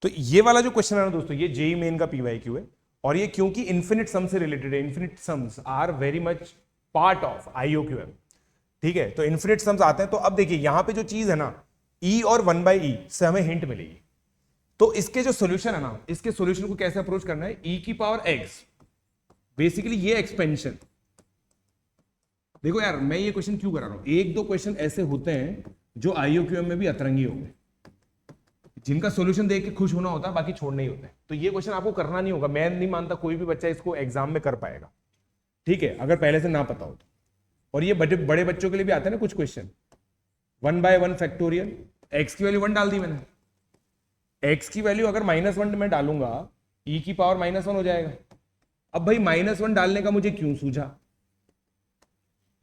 तो ये वाला जो क्वेश्चन है ना दोस्तों, ये जेई मेन का पीवाईक्यू है, और ये क्योंकि इन्फिनिट सम से रिलेटेड है, infinite sums are very much part of IOQM, ठीक है। तो इन्फिनिट सम्स आते हैं। तो अब देखिए यहां पे जो चीज है ना, ई और 1/e से हमें हिंट मिलेगी। तो इसके जो सोल्यूशन है ना, इसके सोल्यूशन को कैसे अप्रोच करना है, ई की पावर एक्स, बेसिकली ये एक्सपेंशन। देखो यार मैं ये क्वेश्चन क्यों करा रहा हूं, एक दो क्वेश्चन ऐसे होते हैं जो आईओक्यूएम में भी अतरंगी होंगे, जिनका सॉल्यूशन देख के खुश होना होता है, बाकी छोड़ना ही होता है। तो ये क्वेश्चन आपको करना नहीं होगा, मैं नहीं मानता कोई भी बच्चा इसको एग्जाम में कर पाएगा, ठीक है, अगर पहले से ना पता हो तो। और ये बड़े बड़े बच्चों के लिए भी आते हैं ना कुछ क्वेश्चन, 1/1 फैक्टोरियल, एक्स की वैल्यू 1 डाल दी मैंने, एक्स की वैल्यू अगर -1 में डालूंगा ई की पावर -1 हो जाएगा। अब भाई -1 डालने का मुझे क्यों सूझा,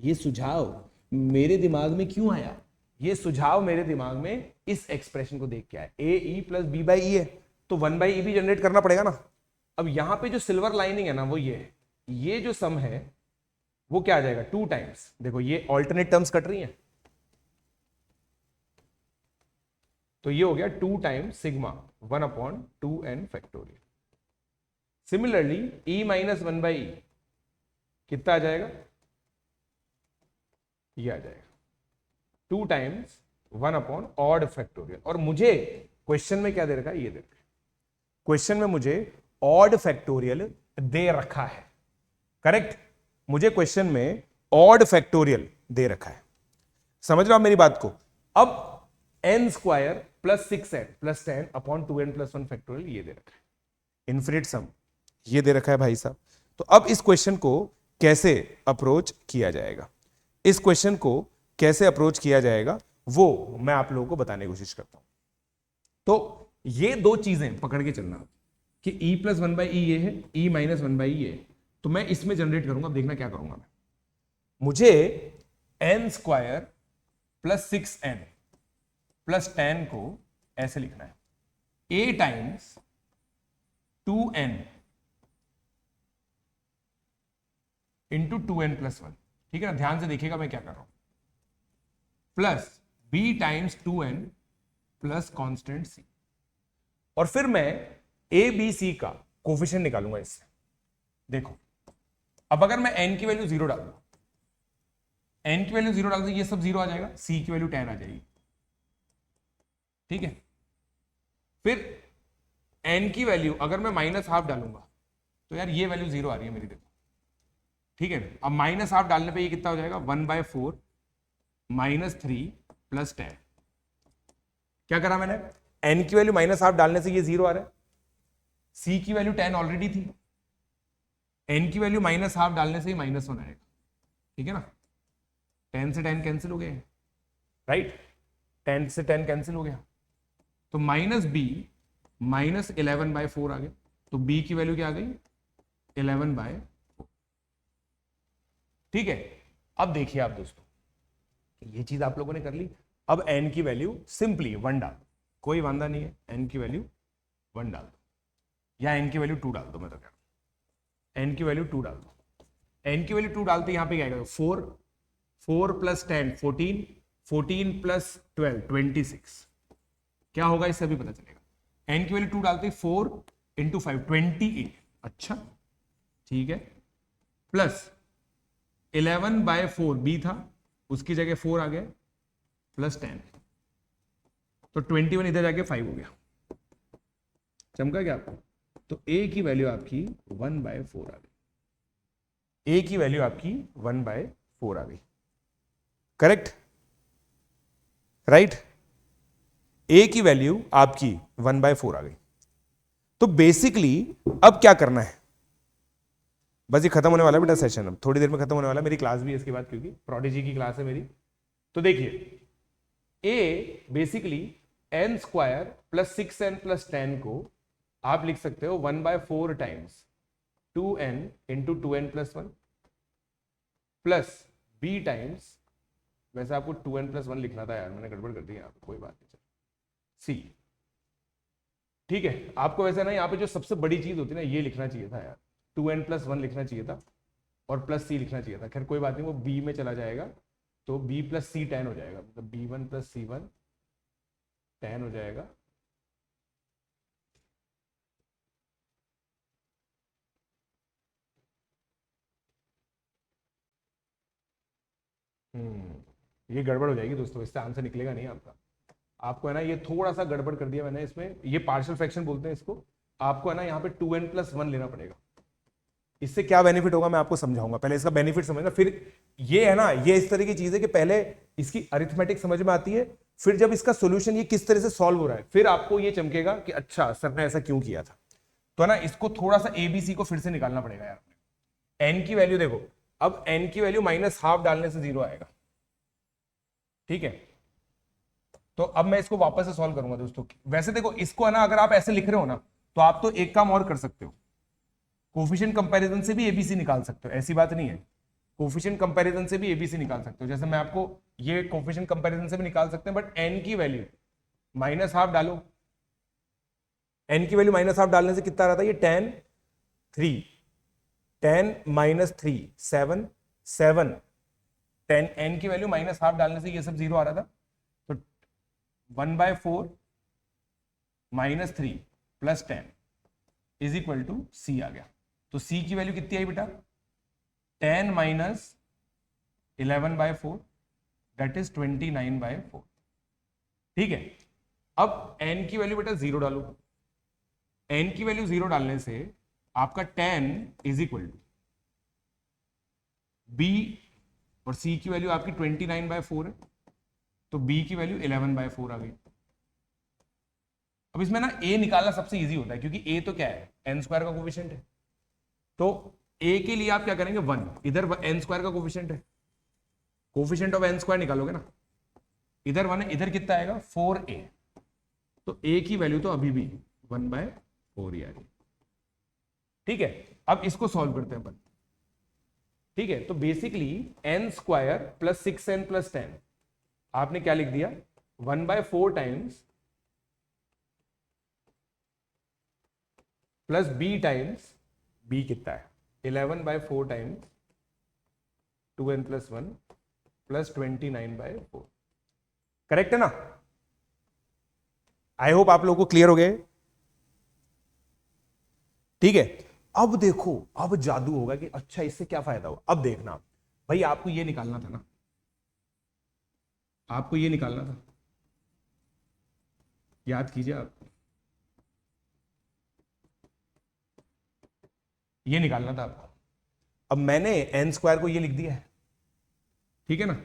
ये सुझाव मेरे दिमाग में क्यों आया, ये सुझाव मेरे दिमाग में इस एक्सप्रेशन को देख के आया, ए E plus B by E है, तो 1/e भी जनरेट करना पड़ेगा ना। अब यहां पे जो सिल्वर लाइनिंग है ना वो ये है, ये जो सम है वो क्या आ जाएगा 2 टाइम्स, देखो ये ऑल्टरनेट टर्म्स कट रही हैं, तो ये हो गया 2 times sigma 1/2n factorial. Similarly e minus 1/e कितना आ जाएगा, ये आ जाएगा 2 टाइम्स 1/ऑड फैक्टोरियल। और मुझे क्वेश्चन में क्या दे रखा है, ये दे रखा है, क्वेश्चन में मुझे ऑड फैक्टोरियल दे रखा है, करेक्ट, मुझे क्वेश्चन में ऑड फैक्टोरियल दे रखा है, समझ लो आप मेरी बात को। अब n² plus 6n plus 10/2n+1 factorial ये दे रखा है, इन्फिनिट सम ये दे रखा है भाई साहब। तो अब इस क्वेश्चन को कैसे अप्रोच किया जाएगा, इस क्वेश्चन को कैसे अप्रोच किया जाएगा वो मैं आप लोगों को बताने की कोशिश करता हूं। तो ये दो चीजें पकड़ के चलना कि e प्लस 1/e ये है, e माइनस 1/e ये है, तो मैं इसमें जनरेट करूंगा। देखना क्या करूंगा मैं, मुझे n² प्लस 6n प्लस 10 को ऐसे लिखना है, a times 2n into 2n+1, ठीक है ना, ध्यान से देखिएगा मैं क्या कर रहा हूं, plus b times 2n plus constant c, और फिर मैं a b c का कोफिशिएंट निकालूंगा इससे। देखो अब अगर मैं n की वैल्यू 0 डाल दूं, n की वैल्यू 0 डाल दूं, ये सब 0 आ जाएगा, c की वैल्यू 10 आ जाएगी, ठीक है। फिर n की वैल्यू अगर मैं -½ डालूंगा तो यार ये वैल्यू 0 आ रही है मेरी, देखो, ठीक है। अब -½ डालने पे ये कितना हो जाएगा 1/4 -3 प्लस 10, क्या करा मैंने, n की वैल्यू -½ डालने से ये 0 आ रहा है, c की वैल्यू 10 ऑलरेडी थी, n की वैल्यू -½ डालने से ही -1 आएगा, ठीक है ना, 10 से 10 कैंसिल हो गए, राइट, 10 से 10 कैंसिल हो गया, तो -b -11/4 आ गया, तो b की वैल्यू क्या आ गई 11/4, ठीक है। अब देखिए आप दोस्तों, ये चीज आप लोगों ने कर ली। अब n की वैल्यू सिंपली 1 डाल दो, कोई वांदा नहीं है, n की वैल्यू 1 डाल दो, या n की वैल्यू 2 डाल दो, मैं तो कह रहा हूं n की वैल्यू 2 डाल दो, n की वैल्यू 2 डालते यहां पे क्या आएगा 4 प्लस 10 14 14 प्लस 12 26, क्या होगा इससे अभी पता चलेगा। n की वैल्यू 2 डालते 4 × 5 28, अच्छा ठीक है, प्लस 11/4 b था, उसकी जगह 4 आ गया, प्लस 10, तो 21 इधर जाके 5 हो गया, चमका क्या आपको, तो a की वैल्यू आपकी 1/4 आ गई, a की वैल्यू आपकी 1/4 आ गई, करेक्ट, राइट, a की वैल्यू आपकी 1/4 आ गई। तो बेसिकली अब क्या करना है, बस ये खत्म होने वाला है बेटा सेशन, अब थोड़ी देर में खत्म होने वाला है, मेरी क्लास भी है इसके बाद, क्योंकि प्रोडिजी की क्लास है मेरी। तो देखिए a basically n² plus 6n plus 10 को आप लिख सकते हो 1/4 times 2n into 2n+1 plus b times, वैसे आपको 2n+1 लिखना था यार, मैंने गड़बड़ कर दी यहाँ पे, कोई बात नहीं, c, ठीक है। आपको वैसे ना यहाँ पे जो सबसे बड़ी चीज होती है ना ये लिखना चाहिए था यार, 2n+1 लिखना चाहिए था और प्लस c लिखना चाहिए था, खैर कोई बात नहीं, वो b में चला जाएगा, तो b प्लस c 10 हो जाएगा, मतलब b1 + c1 10 हो जाएगा, ये गड़बड़ हो जाएगी दोस्तों, इससे आंसर निकलेगा नहीं आपका। आपको है ना ये थोड़ा सा गड़बड़ कर दिया मैंने इसमें, ये पार्शियल फ्रैक्शन बोलते हैं इसको। आपको है ना यहाँ पे 2n+1 लेना पड़ेगा। इससे क्या बेनिफिट होगा मैं आपको समझाऊंगा, पहले इसका बेनिफिट समझना। फिर ये है ना, ये इस तरह की चीज है कि पहले इसकी अरिथमेटिक समझ में आती है, फिर जब इसका सोल्यूशन ये किस तरह से सॉल्व हो रहा है, फिर आपको ये चमकेगा कि अच्छा सर ने ऐसा क्यों किया था। तो है ना, इसको थोड़ा सा एबीसी को फिर से निकालना पड़ेगा यार। एन की वैल्यू देखो, अब एन की वैल्यू -12 डालने से 0 आएगा, ठीक है। तो अब मैं इसको वापस से सॉल्व करूंगा दोस्तों। वैसे देखो इसको है ना, अगर आप ऐसे लिख रहे हो ना, तो आप तो एक काम और कर सकते हो, कोफिशिएंट कंपैरिजन से भी एबीसी निकाल सकते हो, ऐसी बात नहीं है। कोफिशिएंट कंपैरिजन से भी एबीसी निकाल सकते हो, जैसे मैं आपको ये कोफिशिएंट कंपैरिजन से भी निकाल सकते हैं, बट एन की वैल्यू -12 डालो। एन की वैल्यू -12 डालने से कितना रहा था ये, 10 3 10 -3 7 7 10। एन की वैल्यू -12 डालने से ये सब 0 आ रहा था, तो 1/4 -3 + 10 = C आ गया। तो C की वैल्यू कितनी आई बेटा, 10 - 11/4 दैट इज 29/4, ठीक है। अब n की वैल्यू बेटा 0 डालो। n की वैल्यू 0 डालने से आपका 10 = B, और C की वैल्यू आपकी 29/4 है, तो B की वैल्यू 11/4 आ गई। अब इसमें ना A निकालना सबसे इजी होता है, क्योंकि A तो क्या है, n² का कोफिशिएंट है। तो A के लिए आप क्या करेंगे, 1, इधर n² का कोफिशिएंट है, कोफिशिएंट ऑफ n² निकालोगे ना, इधर 1 है, इधर कितना आएगा 4A, तो A की वैल्यू तो अभी भी 1/4 ही आ रही है, ठीक है। अब इसको सॉल्व करते हैं अपन, ठीक है। तो बेसिकली n² + 6n + 10 आपने क्या लिख दिया, 1/4 times plus b times, b कितना है 11/4 टाइम्स 2n+1 + 29/4, करेक्ट है ना। आई होप आप लोगों को क्लियर हो गए, ठीक है। अब देखो, अब जादू होगा कि अच्छा इससे क्या फायदा हुआ। अब देखना भाई, आपको ये निकालना था ना, आपको ये निकालना था, याद कीजिए आप, ये निकालना था आपको। अब मैंने n² को ये लिख दिया है, ठीक है ना,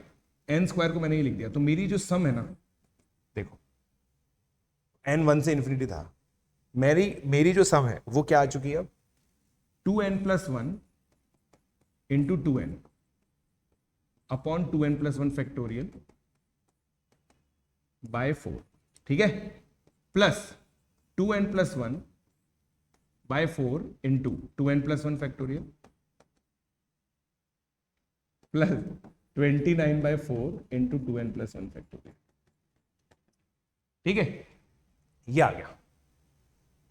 n² को मैंने ये लिख दिया, तो मेरी जो सम है ना, देखो n 1 से इन्फिनिटी था, मेरी जो सम है वो क्या आ चुकी है अब, 2n+1 × 2n upon 2n+1 factorial by 4, ठीक है, plus 2n+1 by 4 × 2n+1 factorial plus 29/4 × 2n+1 factorial, ठीक है, ये आ गया।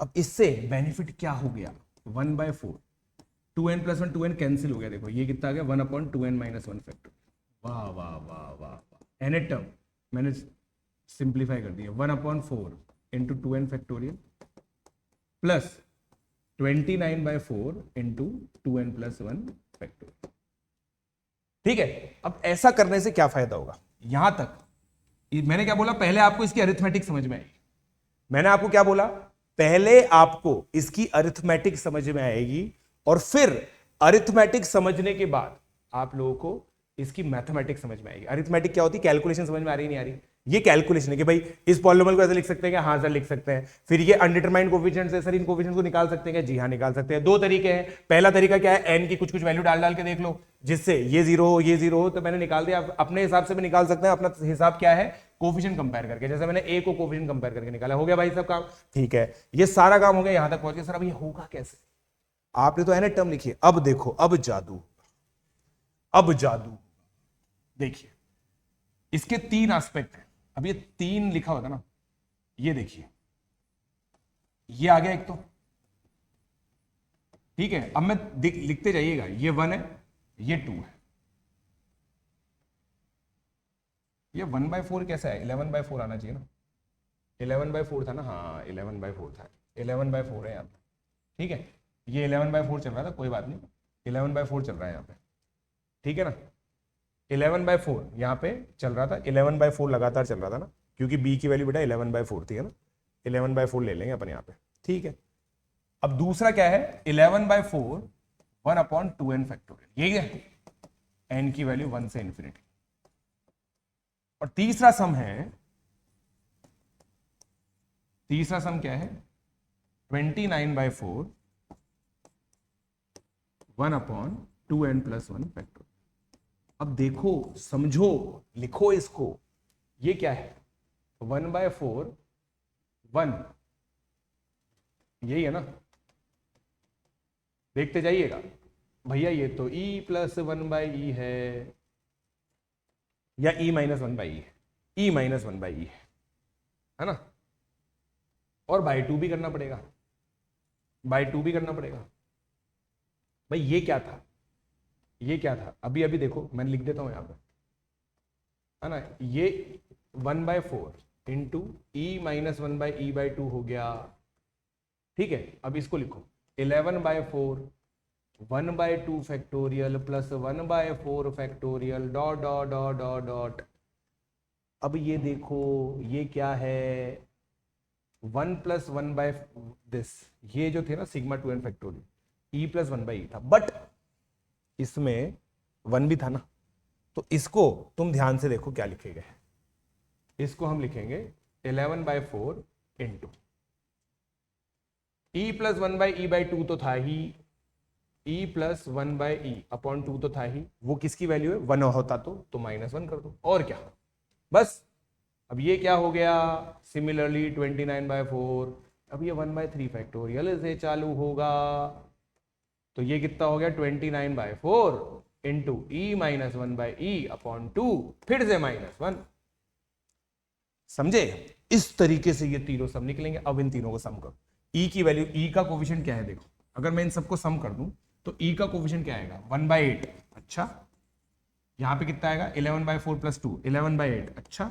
अब इससे बेनिफिट क्या हो गया, 1/4, 2n+1 2n कैंसिल हो गया, देखो ये कितना आ गया 1/2n - 1 फैक्टोरियल, वाह वाह वाह वाह वाह, nth टर्म मैंने सिंप्लीफाई कर दिया, 1/4 × 2n factorial plus 29/4 × 2n+1 factorial, ठीक है। अब ऐसा करने से क्या फायदा होगा, यहां तक मैंने क्या बोला, पहले आपको इसकी अरिथमेटिक समझ में आएगी। मैंने आपको क्या बोला, पहले आपको इसकी अरिथमेटिक समझ में आएगी, और फिर अरिथमेटिक समझने के बाद आप लोगों को इसकी मैथमेटिक्स समझ में आएगी। अरिथमेटिक क्या होती है, कैलकुलेशन समझ में आ रही नहीं आ रही, ये कैलकुलेशन है कि भाई इस पॉलिनोमियल को ऐसे लिख सकते हैं क्या, हाँ सर लिख सकते हैं। फिर ये अनडिटरमाइंड कोफिशिएंट्स है सर, इन कोफिशिएंट्स को निकाल सकते हैं क्या, जी हाँ निकाल सकते हैं। दो तरीके हैं, पहला तरीका क्या है, एन की कुछ कुछ वैल्यू डाल डाल के देख लो, जिससे ये 0 हो ये 0 हो, तो मैंने निकाल दिया। अपने हिसाब से भी निकाल सकते हैं, अपना हिसाब क्या है, कोफिशिएंट कंपेयर करके, जैसे मैंने ए को कोफिशिएंट कंपेयर करके निकाला, हो गया भाई सब काम, ठीक है। ये सारा काम हो गया, यहां तक पहुंच गया। सर अब ये होगा कैसे, आपने तो nth टर्म लिखी है, अब देखो, अब जादू, अब जादू देखिए, इसके 3 एस्पेक्ट हैं। अब ये 3 लिखा होता ना, ये देखिए, ये आ गया एक तो, ठीक है। अब मैं लिखते जाइएगा, ये 1 है, ये 2 है, ये 1/4 कैसा है, 11/4 आना चाहिए ना, 11/4 था ना, हाँ 11/4 था, 11/4 है यहाँ पे, ठीक है। ये 11/4 चल रहा था, कोई बात नहीं, 11/4 चल रहा है यहाँ पे, ठीक है ना। 11/4 यहाँ पे चल रहा था, 11/4 लगातार चल रहा था ना, क्योंकि b की वैल्यू बेटा 11/4 थी है ना, 11/4 ले लेंगे अपन यहाँ पे, ठीक है। अब दूसरा क्या है, 11/4 1/2n फैक्टोरियल, ये है n की वैल्यू 1 से इंफिनिटी। और तीसरा सम क्या है 29/4 1/2n + 1 फैक्टोरियल। अब देखो समझो लिखो इसको, ये क्या है 1/4 1, यही है ना, देखते जाइएगा भैया, ये तो e + 1/e है या e - 1/e है, e - 1/e है ना, और बाई 2 भी करना पड़ेगा, बाई 2 भी करना पड़ेगा। भाई ये क्या था, ये क्या था, अभी अभी देखो मैं लिख देता हूं यहां पर, है ना, ये 1/4 इंटू e - 1/e/2 हो गया, ठीक है। अब इसको लिखो 11/4 1/2 factorial plus 1/4 factorial dot dot dot dot dot. अब ये देखो ये क्या है 1 + 1/this, ये जो थे ना sigma 2n factorial, e + 1/e था, बट इसमें 1 भी था ना, तो इसको तुम ध्यान से देखो क्या लिखे गए, इसको हम लिखेंगे 11/4 इंटू e + 1/e/2 तो था ही, e + 1/e/2 तो था ही, वो किसकी वैल्यू है 1 होता तो -1 कर दो, और क्या बस। अब ये क्या हो गया, सिमिलरली 29/4, अब ये 1/3 फैक्टोरियल से चालू होगा, तो ये कितना हो गया 29/4 इंटू e - 1/e/2, फिर से -1, समझे। इस तरीके से ये तीनों सम निकलेंगे। अब इन तीनों को सम करो, e की वैल्यू, e का कोफिशिएंट क्या है देखो, अगर मैं इन सबको सम कर दूं तो e का कोफिशिएंट क्या आएगा 1/8, अच्छा, यहां पे कितना आएगा 11/4 + 2 11/8, अच्छा,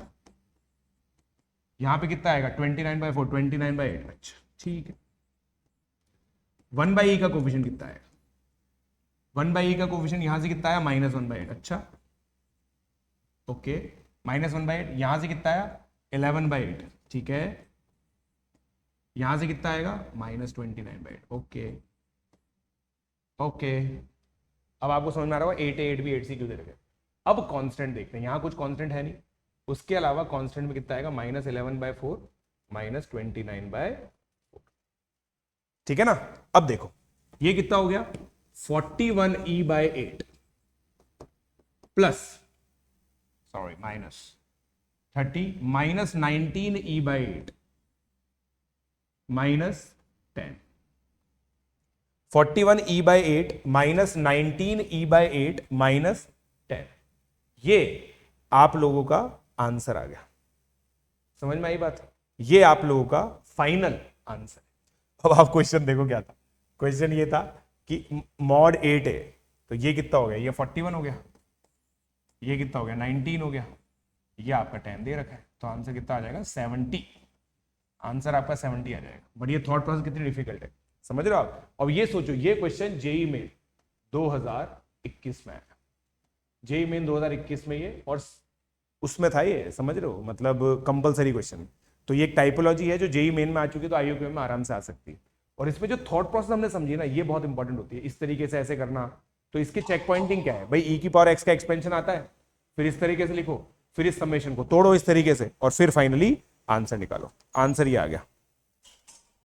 यहां पे कितना आएगा 29/4 29/8, अच्छा ठीक है। 1/e का कोफिशिएंट कितना आएगा, 1/e का कोफिशिएंट यहां से कितना आया -1/8, अच्छा ओके, -1/8, यहां से कितना आया 11/8, ठीक है, यहां से कितना आएगा -29/8, ओके ओके। अब आपको समझ में आ रहा होगा 8 भी 8 क्यों दे रखे। अब कांस्टेंट देखते हैं, यहां कुछ कांस्टेंट है नहीं, उसके अलावा कांस्टेंट में कितना आएगा -11/4 -29/4, ठीक है ना। अब देखो ये कितना हो गया 41e/8 plus sorry -30 -19e/8 -10, 41e/8 -19e/8 -10, ये आप लोगों का आंसर आ गया, समझ में आई बात, ये आप लोगों का फाइनल आंसर। अब आप क्वेश्चन देखो क्या था, क्वेश्चन ये था कि mod 8 है, तो ये कितना हो गया, ये 41 हो गया, ये कितना हो गया 19 हो गया, ये आपका 10 दे रखा है, तो आंसर कितना आ जाएगा 70, आंसर आपका 70 आ जाएगा। बट ये थॉट प्रोसेस कितनी डिफिकल्ट है, समझ रहे हो आप। अब ये सोचो ये क्वेश्चन जेई में 2021 में आया, जेई मेन 2021 में ये, और उसमें था ये, समझ रहे हो, मतलब कंपलसरी क्वेश्चन। तो ये एक टाइपोलॉजी है जो जेई मेन में आ चुकी है, तो आईओक्यू में आराम से आ सकती है। और इसमें जो थॉट प्रोसेस हमने समझी ना, ये बहुत इंपॉर्टेंट होती है, इस तरीके से ऐसे करना। तो इसकी चेक पॉइंटिंग क्या है भाई, e की पावर x का एक्सपेंशन आता है, फिर इस तरीके से लिखो, फिर इस समेशन को तोड़ो इस तरीके से, और फिर फाइनली आंसर निकालो। आंसर ये आ गया।